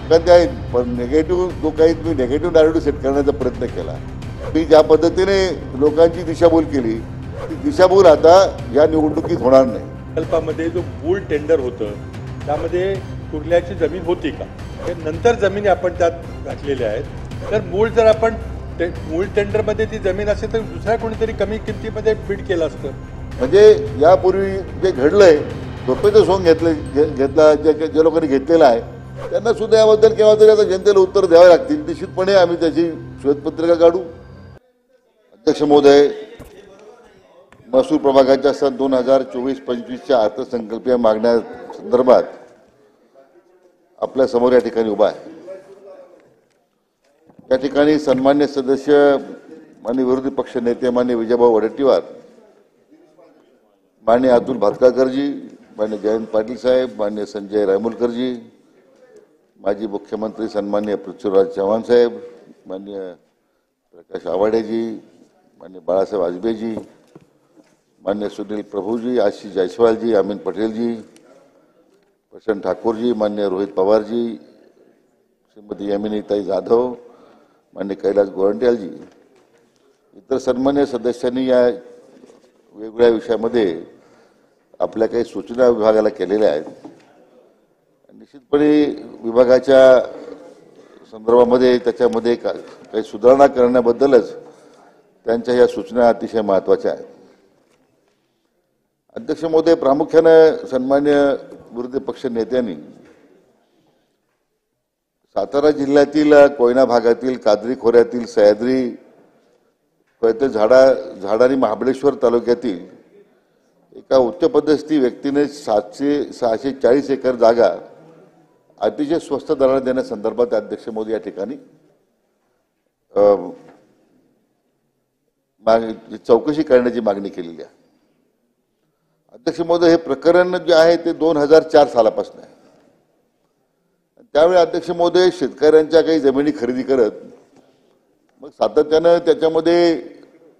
एखाद्या नेगेटिव्ह जो काही तुम्ही नेगेटिव्ह नॅरेटिव्ह सेट करण्याचा प्रयत्न केला, मी ज्या पद्धतीने लोकांची दिशाभूल केली, ती दिशाभूल आता या निवडणुकीत होणार नाही. प्रकल्पामध्ये जो मूळ टेंडर होतं त्यामध्ये कुर्ल्याची जमीन होती का, हे नंतर जमिनी आपण त्यात घातलेल्या आहेत. तर मूळ जर आपण मूळ टेंडरमध्ये ती जमीन असेल तर दुसऱ्या कोणीतरी कमी किमतीमध्ये बीड केलं असतं. म्हणजे यापूर्वी जे घडलंय, झोपेचं सोंग घेतला ज्या लोकांनी घेतलेला आहे त्यांना सुद्धा याबद्दल केव्हा तरी आता जनतेला उत्तर द्यावे लागतील. निश्चितपणे आम्ही त्याची श्वेतपत्रिका काढू. अध्यक्ष महोदय, महसूल प्रभागाच्या सन 2024-25च्या अर्थसंकल्पीय मागण्या संदर्भात आपल्या समोर या ठिकाणी उभा आहे. या ठिकाणी सन्मान्य सदस्य माननीय विरोधी पक्ष नेते माननीय विजयभाऊ वडेट्टीवार, माननीय अतुल भातखळकरजी, माननीय जयंत पाटील साहेब, माननीय संजय रायमुलकरजी, माजी मुख्यमंत्री सन्मान्य पृथ्वीराज चव्हाण साहेब, माननीय प्रकाश आवाडेजी, माननीय बाळासाहेब आजबेजी, माननीय सुनील प्रभूजी, आशीष जायसवालजी, अमीन पटेलजी, प्रशांत ठाकूरजी, माननीय रोहित पवारजी, श्रीमती यमिनीताई जाधव, माननीय कैलास गोरंट्यालजी, इतर सन्मान्य सदस्यांनी या वेगवेगळ्या विषयामध्ये आपल्या काही सूचना विभागाला केलेल्या आहेत. निश्चितपणे विभागाच्या संदर्भामध्ये त्याच्यामध्ये काही सुधारणा करण्याबद्दलच त्यांच्या या सूचना अतिशय महत्त्वाच्या आहेत. अध्यक्ष महोदय, प्रामुख्याने सन्मान्य विरोधी पक्ष नेत्यांनी सातारा जिल्ह्यातील कोयना भागातील कादरी खोऱ्यातील सह्याद्री झाडानी महाबळेश्वर तालुक्यातील एका उच्चपदस्थी व्यक्तीने 640 एकर जागा अतिशय स्वस्त दराने देण्यासंदर्भात अध्यक्ष मोदी या ठिकाणी चौकशी करण्याची मागणी केलेली आहे. अध्यक्ष महोदय, हे प्रकरण जे आहे ते 2004 सालापासून आहे. त्यावेळी अध्यक्ष महोदय शेतकऱ्यांच्या काही जमिनी खरेदी करत मग सातत्यानं त्याच्यामध्ये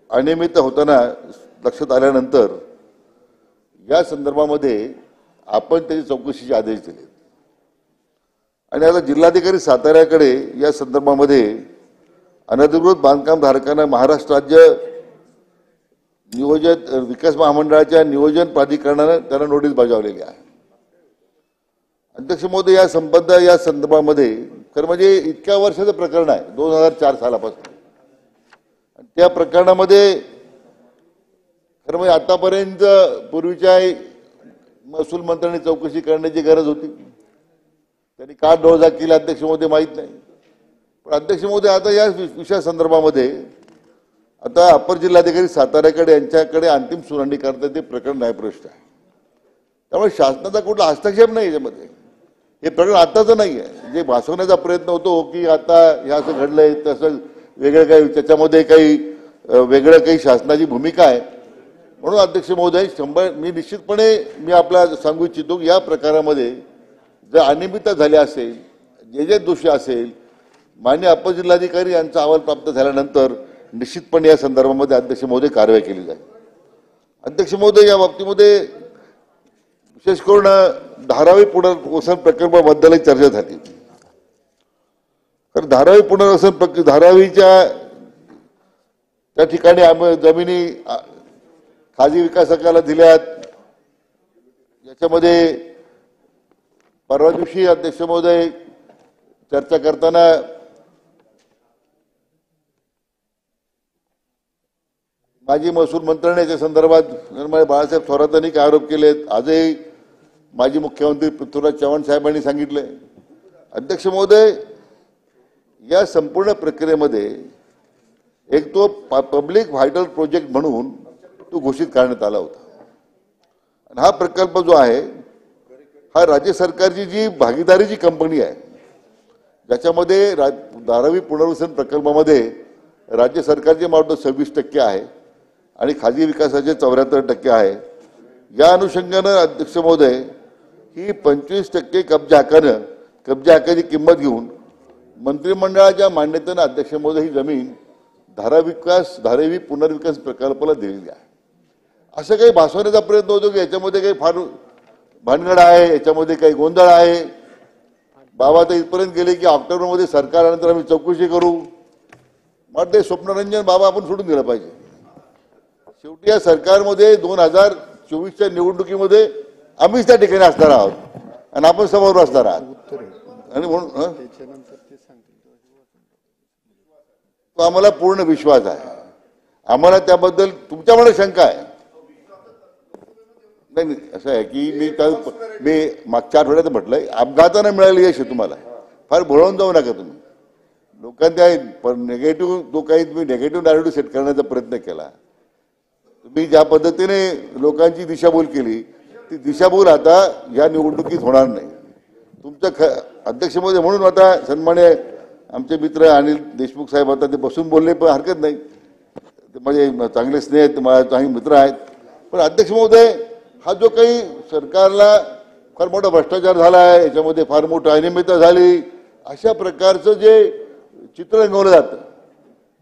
अनियमित होताना लक्षात आल्यानंतर या संदर्भामध्ये आपण त्याची चौकशीचे आदेश दिले आणि आता जिल्हाधिकारी साताऱ्याकडे या संदर्भामध्ये अनधिकृत बांधकाम धारकांना महाराष्ट्र राज्य नियोजन विकास महामंडळाच्या नियोजन प्राधिकरणाने त्यांना नोटीस बजावलेली आहे. अध्यक्ष महोदय, या संदर्भामध्ये खरं म्हणजे इतक्या वर्षाचं प्रकरण आहे 2004 सालापासून. त्या प्रकरणामध्ये खरं म्हणजे आतापर्यंत पूर्वीच्या महसूल मंत्र्यांनी चौकशी करण्याची गरज होती. त्यांनी का डोळा केला अध्यक्ष महोदय माहीत नाही. पण अध्यक्ष महोदय, आता या विषया संदर्भामध्ये आता अपर जिल्हाधिकारी साताऱ्याकडे यांच्याकडे अंतिम सुनावणी करता ते प्रकरण न्यायप्रविष्ट आहे. त्यामुळे शासनाचा कुठला हस्तक्षेप नाही याच्यामध्ये. हे प्रकरण आताचं नाही आहे. जे भासवण्याचा प्रयत्न होतो की आता हे असं घडलंय तसं वेगळं काही त्याच्यामध्ये काही वेगळं काही शासनाची भूमिका आहे. म्हणून अध्यक्ष महोदय, मी निश्चितपणे आपला सांगू इच्छितो की या प्रकारामध्ये जर अनियमितता झाली असेल, जे दोषी असेल, मान्य अपर जिल्हाधिकारी यांचा अहवाल प्राप्त झाल्यानंतर निश्चितपणे या संदर्भामध्ये अध्यक्ष महोदय कारवाई केली जाईल. अध्यक्ष महोदय, या बाबतीमध्ये विशेष करून धारावी पुनर्वसन प्रकल्पाबद्दलही चर्चा झाली. तर धारावी पुनर्वसन धारावीच्या त्या ठिकाणी जमिनी खाजगी विकासकाला दिल्यात. याच्यामध्ये परवा दिवशी अध्यक्ष महोदय चर्चा करताना माजी महसूल मंत्र्यांनी याच्या संदर्भात बाळासाहेब थोरातांनी काय आरोप केलेत, आजही माजी मुख्यमंत्री पृथ्वीराज चव्हाण साहेबांनी सांगितले. अध्यक्ष महोदय, या संपूर्ण प्रक्रियेमध्ये एक तो पब्लिक व्हायटल प्रोजेक्ट म्हणून तो घोषित करण्यात आला होता. आणि हा प्रकल्प जो आहे हा राज्य सरकारची जी भागीदारीची कंपनी आहे, ज्याच्यामध्ये धारावी पुनर्वसन प्रकल्पामध्ये राज्य सरकारचे मात्र 26% आहे आणि खाजगी विकासाचे 74% आहे. या अनुषंगाने अध्यक्ष महोदय ही 25% कब्जा हक्काची किंमत घेऊन मंत्रिमंडळाच्या मान्यतेने अध्यक्ष महोदय ही जमीन धारावी पुनर्विकास प्रकल्पाला दिलेली आहे. असं काही भासवण्याचा प्रयत्न होतो की याच्यामध्ये काही फार भानगड आहे, याच्यामध्ये काही गोंधळ आहे. बाबा तर इथपर्यंत गेले की ऑक्टोबरमध्ये सरकार आल्यानंतर आम्ही चौकशी करू. मग ते स्वप्नरंजन बाबा आपण सोडून दिलं पाहिजे. शेवटी या सरकारमध्ये 2024च्या निवडणुकीमध्ये आम्हीच त्या ठिकाणी असणार आहोत आणि आपण समोर असणार आहात. आणि म्हणून तो आम्हाला पूर्ण विश्वास आहे. आम्हाला त्याबद्दल तुमच्यामुळे शंका आहे. नाही असं आहे की मी मागच्या आठवड्यात म्हटलंय अपघातानं मिळालं यश आहे तुम्हाला. फार भळवून जाऊ नका तुम्ही. लोकांच्या नेगेटिव्ह जो काही तुम्ही नेगेटिव्ह नॅरेटिव्ह सेट करण्याचा प्रयत्न केला, तुम्ही ज्या पद्धतीने लोकांची दिशाभूल केली ती दिशाभूल आता या निवडणुकीत होणार नाही. तुमचं अध्यक्षमध्ये म्हणून आता सन्मान्य आमचे मित्र अनिल देशमुख साहेब आता ते बसून बोलले पण हरकत नाही. ते माझे चांगले स्नेह आहेत, माझे चांगले मित्र आहेत. पण अध्यक्ष महोदय, हा जो काही सरकारला फार मोठा भ्रष्टाचार झाला आहे, याच्यामध्ये फार मोठी अनियमितता झाली, अशा प्रकारचं जे चित्र रंगवलं जातं,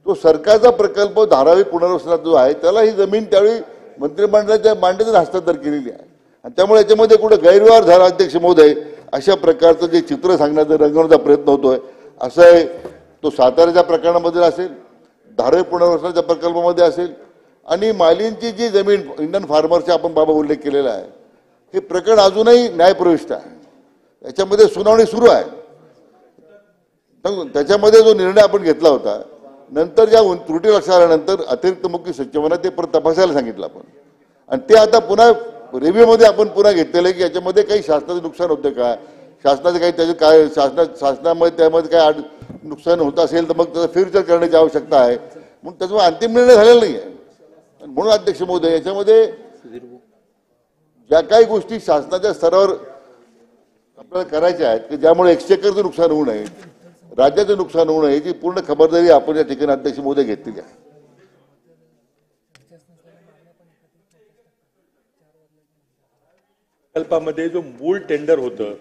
तो सरकारचा प्रकल्प धारावी पुनर्वसनात जो आहे त्याला ही जमीन त्यावेळी मंत्रिमंडळाच्या मांडणीतून हस्तांतर केलेली आहे. आणि त्यामुळे याच्यामध्ये कुठे गैरव्यवहार झाला अध्यक्ष महोदय, अशा प्रकारचं जे चित्र सांगण्याचा रंगवण्याचा प्रयत्न होतोय. असं आहे तो साताऱ्याच्या प्रकरणामध्ये असेल, धारावी पुनर्वसनाच्या प्रकल्पामध्ये असेल, आणि मालींची जी जमीन इंडियन फार्मरचा आपण बाबा उल्लेख केलेला आहे, हे प्रकरण अजूनही न्यायप्रविष्ट आहे. याच्यामध्ये सुनावणी सुरू आहे. त्याच्यामध्ये जो निर्णय आपण घेतला होता, नंतर ज्या त्रुटी लक्षात आल्यानंतर अतिरिक्त मुख्य सचिवांना ते परत तपासायला सांगितलं आपण. आणि ते आता पुन्हा रिव्ह्यूमध्ये आपण पुन्हा घेतलेलं आहे की याच्यामध्ये काही शासनाचं नुकसान होतं का, शासनाचं काही त्याचे काय शासनामध्ये त्यामध्ये काय नुकसान होत असेल तर मग त्याचं फेरविचार करण्याची आवश्यकता आहे. म्हणून त्याच्यामुळे अंतिम निर्णय झालेला नाही आहे. म्हणून अध्यक्ष महोदय, याच्यामध्ये ज्या काही गोष्टी शासनाच्या स्तरावर आपल्याला करायच्या आहेत की ज्यामुळे एक्सचेकरचं नुकसान होऊ नये, राज्याचं नुकसान होऊ नये, याची पूर्ण खबरदारी आपण या ठिकाणी अध्यक्ष महोदय घेतलेली आहे. प्रकल्पामध्ये जो मूळ टेंडर होतं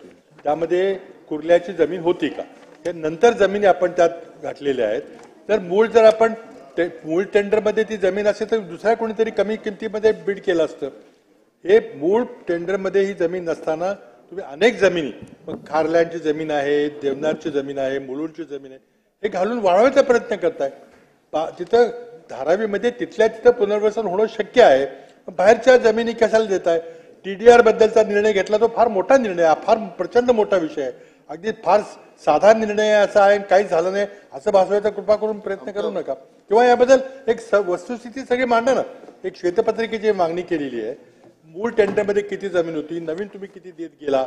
त्यामध्ये कुर्ल्याची जमीन होती का, हे नंतर जमिनी आपण त्यात घातलेल्या आहेत. तर जर आपण मूळ टेंडरमध्ये ती जमीन असेल तर दुसऱ्या कोणीतरी कमी किमतीमध्ये बीड केलं असतं. हे मूळ टेंडरमध्ये ही जमीन नसताना तुम्ही अनेक जमिनी, मग खारलँडची जमीन आहे, देवनारची जमीन आहे, मुलुंडची जमीन आहे, हे घालून वाढवायचा प्रयत्न करताय. तिथं धारावीमध्ये तिथल्या तिथं पुनर्वसन होणं शक्य आहे, बाहेरच्या जमिनी कशाला देताय. TDR बद्दलचा निर्णय घेतला तो फार मोठा निर्णय आहे, फार प्रचंड मोठा विषय आहे. अगदी फार साधा निर्णय असा आहे, काहीच झालं नाही असं भासवायचा कृपा करून प्रयत्न करू नका. किंवा याबद्दल एक वस्तुस्थिती सगळी मांडा ना. एक श्वेतपत्रिकेची मागणी केलेली आहे. मूळ टेंडरमध्ये किती जमीन होती, नवीन तुम्ही किती देत गेला,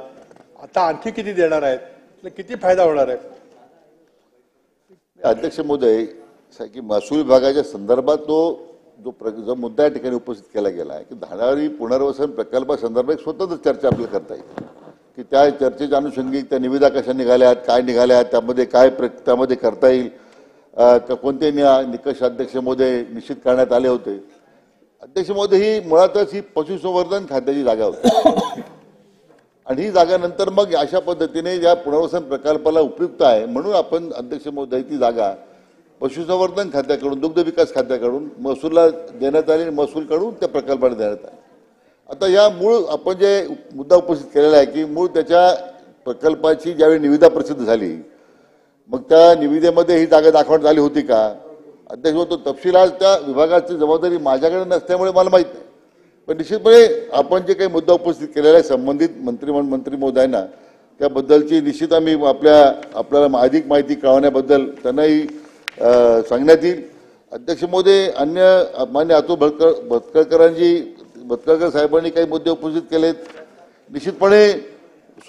आता आणखी किती देणार आहेत, किती फायदा होणार आहे. अध्यक्ष महोदय, की महसूल विभागाच्या संदर्भात जो मुद्दा या ठिकाणी उपस्थित केला गेला आहे की धारावी पुनर्वसन प्रकल्पासंदर्भात एक स्वतंत्र चर्चा आपल्याला करता येईल की त्या चर्चेच्या अनुषंगिक त्या निविदा कशा निघाल्यात, काय निघाल्यात, त्यामध्ये काय त्यामध्ये करता येईल, कोणते निकष अध्यक्ष महोदय निश्चित करण्यात आले होते. अध्यक्ष महोदय, ही मुळातच ही पशुसंवर्धन खात्याची जागा होती आणि ही जागा नंतर मग अशा पद्धतीने या पुनर्वसन प्रकल्पाला उपयुक्त आहे म्हणून आपण अध्यक्ष महोदय ती जागा पशुसंवर्धन खात्याकडून, दुग्ध विकास खात्याकडून महसूलला देण्यात आली आणि महसूलकडून त्या प्रकल्पाला देण्यात आले. आता या मूळ आपण जे मुद्दा उपस्थित केलेला आहे की मूळ त्याच्या प्रकल्पाची ज्यावेळी निविदा प्रसिद्ध झाली, मग त्या निविदेमध्ये ही जागा दाखवण्यात आली होती का, अध्यक्ष तो तपशील आज त्या विभागाची जबाबदारी माझ्याकडे नसल्यामुळे मला माहीत नाही. पण निश्चितपणे आपण जे काही मुद्दा उपस्थित केलेला आहे संबंधित मंत्री महोदयांना, त्याबद्दलची निश्चित आम्ही आपल्याला अधिक माहिती कळवण्याबद्दल त्यांनाही सांगण्यात येईल. अध्यक्ष महोदय, अन्य मान्य अतुल भतकळकर साहेबांनी काही मुद्दे उपस्थित केलेत. निश्चितपणे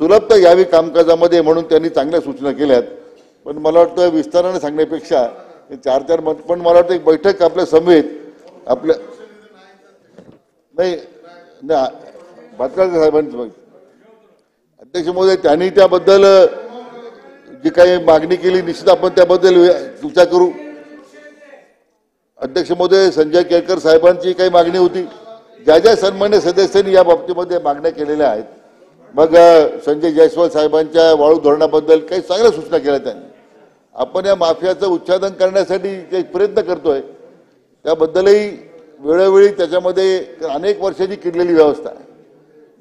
सुलभता यावी कामकाजामध्ये म्हणून त्यांनी चांगल्या सूचना केल्यात. पण मला वाटतं विस्ताराने सांगण्यापेक्षा 4-4 मत, पण मला वाटतं एक बैठक आपल्या समेत आपल्या नाही भतकळकर साहेबांची अध्यक्ष महोदय त्यांनी त्याबद्दल जी काही मागणी केली निश्चित आपण त्याबद्दल विचार करू. अध्यक्ष महोदय, संजय केळकर साहेबांची काही मागणी होती, ज्या सन्मान्य सदस्यांनी या बाबतीमध्ये मागण्या केलेल्या आहेत. मग संजय जयस्वाल साहेबांच्या वाळू धोरणाबद्दल काही चांगल्या सूचना केल्या त्यांनी. आपण या माफियाचं उच्चाटन करण्यासाठी जे प्रयत्न करतोय त्याबद्दलही वेळोवेळी त्याच्यामध्ये अनेक वर्षाची किडलेली व्यवस्था आहे.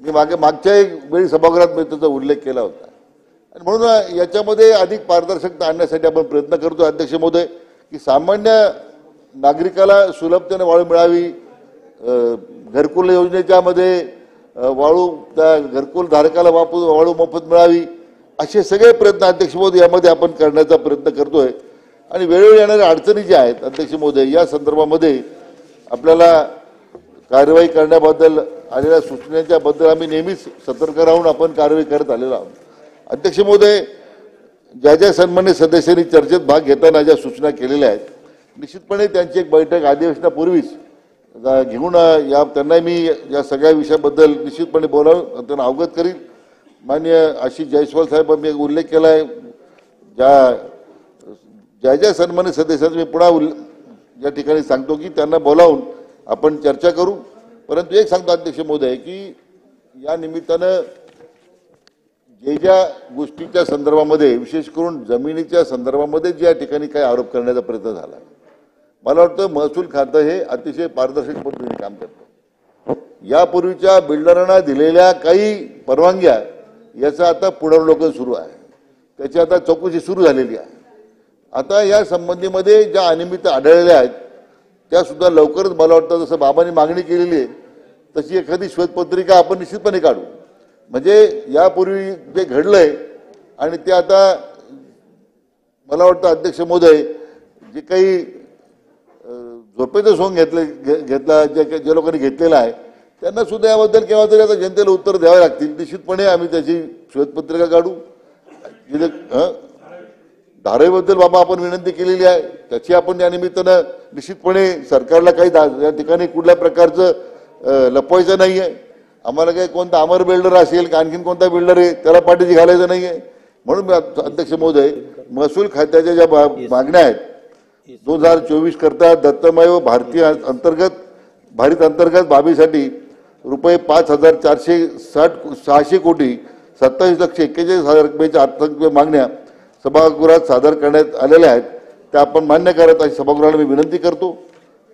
मी मागच्या एक वेळी सभागृहात मी त्याचा उल्लेख केला होता. आणि म्हणून याच्यामध्ये अधिक पारदर्शकता आणण्यासाठी आपण प्रयत्न करतो अध्यक्ष महोदय, की सामान्य नागरिकाला सुलभतेने वाळू मिळावी, घरकुल योजनेच्या मध्ये वाळू त्या घरकुल धारकाला वाळू मोफत मिळावी, असे सगळे प्रयत्न अध्यक्ष महोदय यामध्ये आपण करण्याचा प्रयत्न करतोय. आणि वेळोवेळी येणाऱ्या अडचणी ज्या आहेत अध्यक्ष महोदय, या संदर्भामध्ये आपल्याला कार्यवाही करण्याबद्दल आलेल्या सूचनेच्या बद्दल आम्ही नेहमीच सतर्क राहून आपण कारवाई करत आलेलो आहोत. अध्यक्ष महोदय, ज्या सन्मान्य सदस्यांनी चर्चेत भाग घेताना ज्या सूचना केलेल्या आहेत, निश्चितपणे त्यांची एक बैठक अधिवेशनापूर्वीच घेऊन त्यांना मी या सगळ्या विषयाबद्दल निश्चितपणे बोलावून त्यांना अवगत करील. माननीय आशिष जयस्वाल साहेब मी उल्लेख केला आहे, ज्या सन्मान्य सदस्यांचा मी पुन्हा या ठिकाणी सांगतो की त्यांना बोलावून आपण चर्चा करू. परंतु एक सांगतो अध्यक्ष महोदय की या निमित्तानं ज्या गोष्टीच्या संदर्भामध्ये, विशेष करून जमिनीच्या संदर्भामध्ये ज्या ठिकाणी काही आरोप करण्याचा प्रयत्न झाला, मला वाटतं महसूल खातं हे अतिशय पारदर्शक पद्धतीने काम करतं. यापूर्वीच्या बिल्डरांना दिलेल्या काही परवानग्या याचं आता पुनर्वलोकन सुरू आहे, त्याची आता चौकशी सुरू झालेली आहे. आता या संबंधीमध्ये ज्या अनियमितता आढळलेल्या आहेत त्या सुद्धा लवकरच मला वाटतं जसं बाबांनी मागणी केलेली आहे तशी एखादी श्वेतपत्रिका आपण निश्चितपणे काढू. म्हणजे यापूर्वी जे घडलंय आणि ते आता मला वाटतं अध्यक्ष महोदय जे काही झोपेचं सोंग घेतला ज्या लोकांनी घेतलेला आहे त्यांना सुद्धा याबद्दल केव्हा तरी आता जनतेला उत्तर द्यावे लागतील. निश्चितपणे आम्ही त्याची श्वेतपत्रिका काढू. धारावीबद्दल बाबा आपण विनंती केलेली आहे, त्याची आपण या निमित्तानं निश्चितपणे सरकारला काही या ठिकाणी कुठल्या प्रकारचं लपवायचं नाही आहे. आम्हाला काही कोणता अमर बिल्डर असेल का आणखीन कोणता बिल्डर आहे त्याला पाठीशी घालायचं नाही आहे. म्हणून अध्यक्ष महोदय, महसूल खात्याच्या ज्या मागण्या आहेत 2024 करता दत्तमय व भारित अंतर्गत बाबीसाठी रुपये 5,460 कोटी 27,41,000 रुपयाच्या अर्थसंकल्पीय मागण्या सभागृहात सादर करण्यात आलेल्या आहेत, त्या आपण मान्य करत अशी सभागृहाला मी विनंती करतो.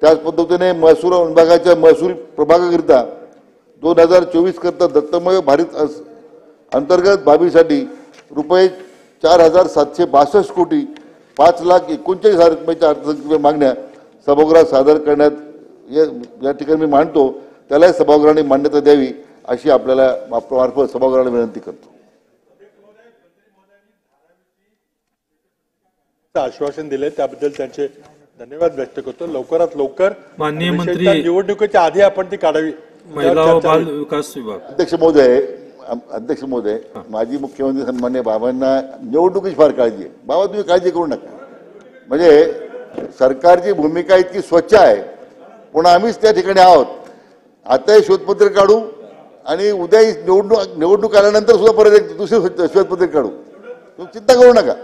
त्याच पद्धतीने महसूल विभागाच्या महसूल प्रभागाकरिता 2024 करता दत्तमय भारित अंतर्गत बाबीसाठी रुपये 4,762 कोटी 5,39,000 रुपयाच्या अर्थसंकल्पीय मागण्या सभागृहात सादर करण्यात या ठिकाणी मी मांडतो, त्यालाही सभागृहाने मान्यता द्यावी अशी आपल्याला मार्फत सभागृहाला विनंती करतो. आश्वासन दिले त्याबद्दल त्यांचे धन्यवाद व्यक्त करतो. लवकरात लवकर माननीय मंत्री निवडणुकीच्या आधी आपण ती काढावी. महिला व बाल विकास विभाग. अध्यक्ष महोदय, माजी मुख्यमंत्री सन्मान्य बाबांना निवडणुकीची फार काळजी आहे. बाबा तुम्ही काळजी करू नका. म्हणजे सरकारची भूमिका इतकी स्वच्छ आहे, पुन्हा आम्हीच त्या ठिकाणी आहोत. आता श्वेतपत्र काढू आणि उद्या निवडणूक आल्यानंतर सुद्धा परत एक दुसरी श्वेतपत्र काढू. तुम्ही चिंता करू नका.